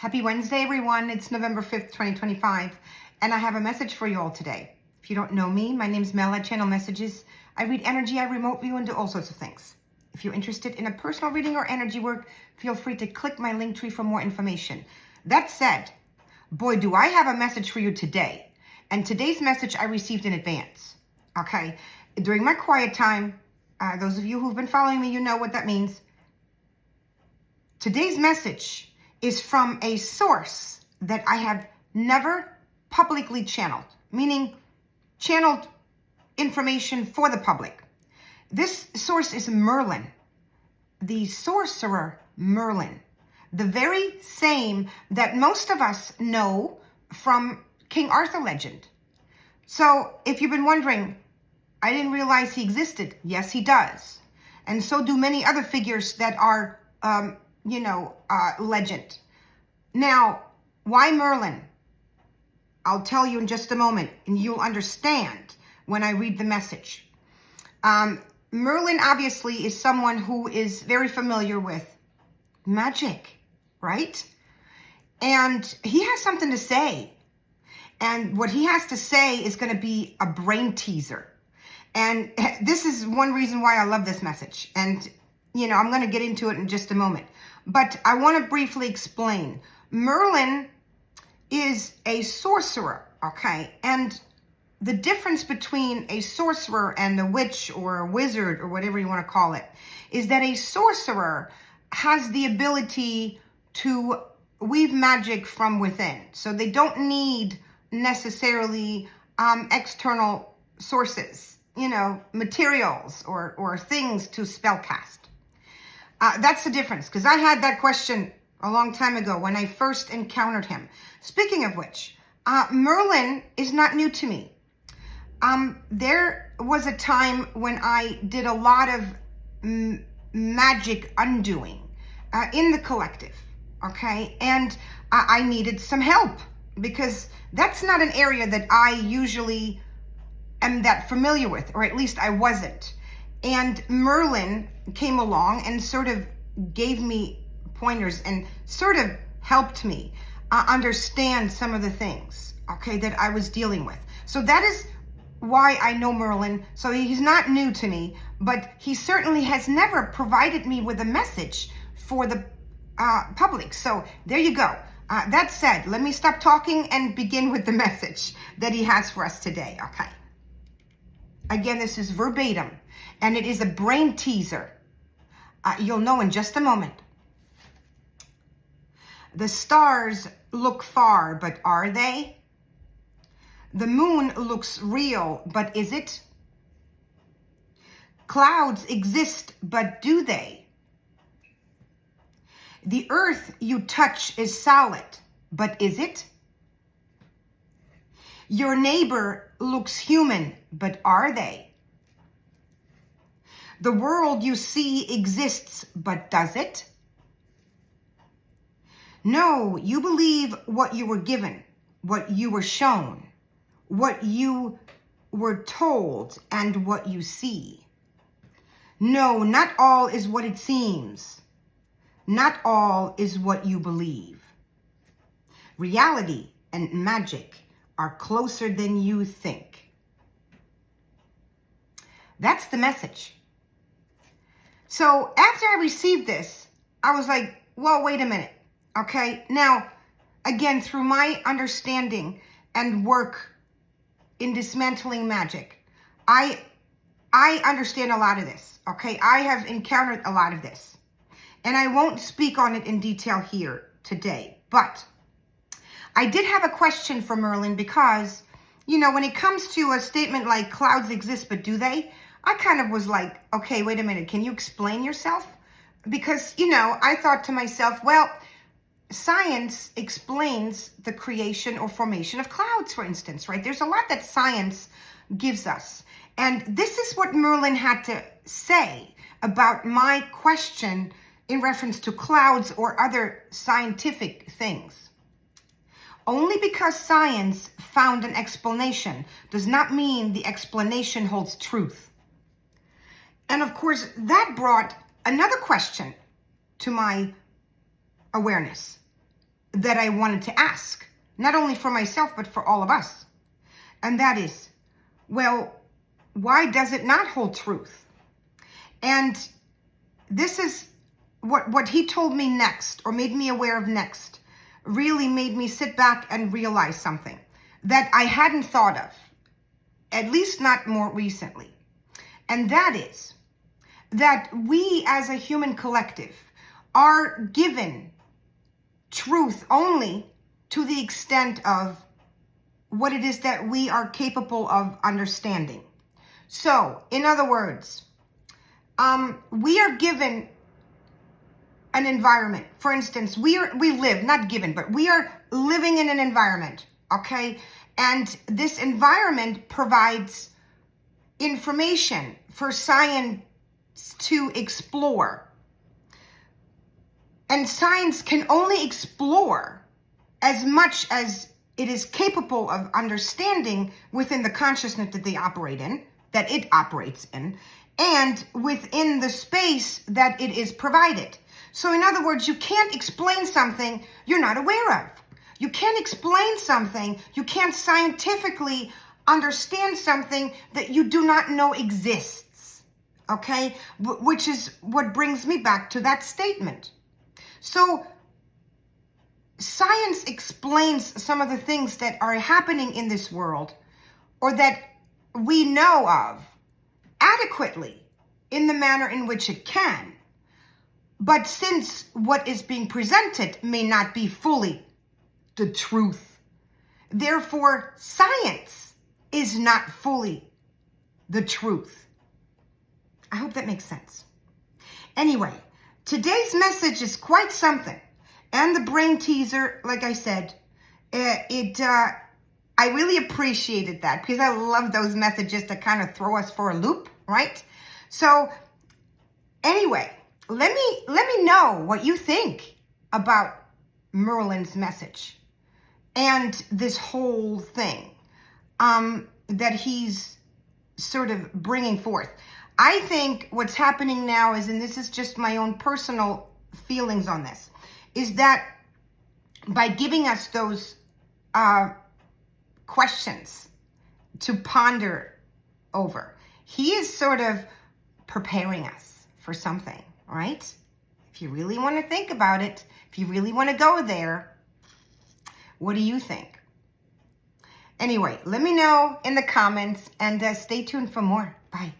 Happy Wednesday, everyone. It's November 5th, 2025, and I have a message for you all today. If you don't know me, my name's Mel. I channel messages. I read energy, I remote view, and do all sorts of things. If you're interested in a personal reading or energy work, feel free to click my link tree for more information. That said, boy, do I have a message for you today. And today's message I received in advance, okay? During my quiet time, those of you who've been following me, you know what that means. Today's message is from a source that I have never publicly channeled, meaning channeled information for the public. This source is Merlin, the sorcerer Merlin, the very same that most of us know from King Arthur legend. So if you've been wondering, I didn't realize he existed. Yes, he does. And so do many other figures that are legend. Now, why Merlin? I'll tell you in just a moment, and you'll understand when I read the message. Merlin obviously is someone who is very familiar with magic, right? And he has something to say. And what he has to say is going to be a brain teaser. And this is one reason why I love this message. And I'm going to get into it in just a moment. But I want to briefly explain. Merlin is a sorcerer, okay? And the difference between a sorcerer and a witch or a wizard or whatever you want to call it is that a sorcerer has the ability to weave magic from within. So they don't need necessarily external sources, materials or things to spellcast. That's the difference, because I had that question a long time ago when I first encountered him. Speaking of which, Merlin is not new to me. There was a time when I did a lot of magic undoing in the collective, okay? And I needed some help because that's not an area that I usually am that familiar with, or at least I wasn't. And Merlin came along and sort of gave me pointers and sort of helped me understand some of the things, okay, that I was dealing with. So that is why I know Merlin. So he's not new to me, but he certainly has never provided me with a message for the public. So there you go. That said, let me stop talking and begin with the message that he has for us today, okay? Again, this is verbatim, and it is a brain teaser. You'll know in just a moment. The stars look far, but are they? The moon looks real, but is it? Clouds exist, but do they? The earth you touch is solid, but is it? Your neighbor looks human, but are they? The world you see exists, but does it? No, you believe what you were given, what you were shown, what you were told, and what you see. No, not all is what it seems. Not all is what you believe. Reality and magic are closer than you think. That's the message. So after I received this, I was like, well, wait a minute. Okay. Now, again, through my understanding and work in dismantling magic, I understand a lot of this. Okay. I have encountered a lot of this, and I won't speak on it in detail here today, but I did have a question for Merlin because, when it comes to a statement like clouds exist, but do they? I kind of was like, okay, wait a minute. Can you explain yourself? Because, I thought to myself, well, science explains the creation or formation of clouds, for instance, right? There's a lot that science gives us. And this is what Merlin had to say about my question in reference to clouds or other scientific things. Only because science found an explanation does not mean the explanation holds truth. And of course, that brought another question to my awareness. that I wanted to ask, not only for myself, but for all of us. And that is, well, why does it not hold truth? And this is what he told me next, or made me aware of next, really made me sit back and realize something that I hadn't thought of, at least not more recently. And that is that we as a human collective are given truth only to the extent of what it is that we are capable of understanding. So, in other words, we are given an environment. For instance, we live, not given, but we are living in an environment, okay? And this environment provides information for science to explore. And science can only explore as much as it is capable of understanding within the consciousness that they operate in, that it operates in, and within the space that it is provided. So in other words, you can't explain something you're not aware of. You can't explain something, you can't scientifically understand something that you do not know exists, okay? Which is what brings me back to that statement. So science explains some of the things that are happening in this world, or that we know of, adequately in the manner in which it can. But since what is being presented may not be fully the truth, therefore science is not fully the truth. I hope that makes sense. Anyway, today's message is quite something. And the brain teaser, like I said, I really appreciated that, because I love those messages that kind of throw us for a loop, right? So anyway, let me know what you think about Merlin's message and this whole thing that he's sort of bringing forth. I think what's happening now is, and this is just my own personal feelings on this, is that by giving us those questions to ponder over, he is sort of preparing us for something, right? If you really want to think about it, if you really want to go there, what do you think? Anyway, let me know in the comments, and stay tuned for more. Bye.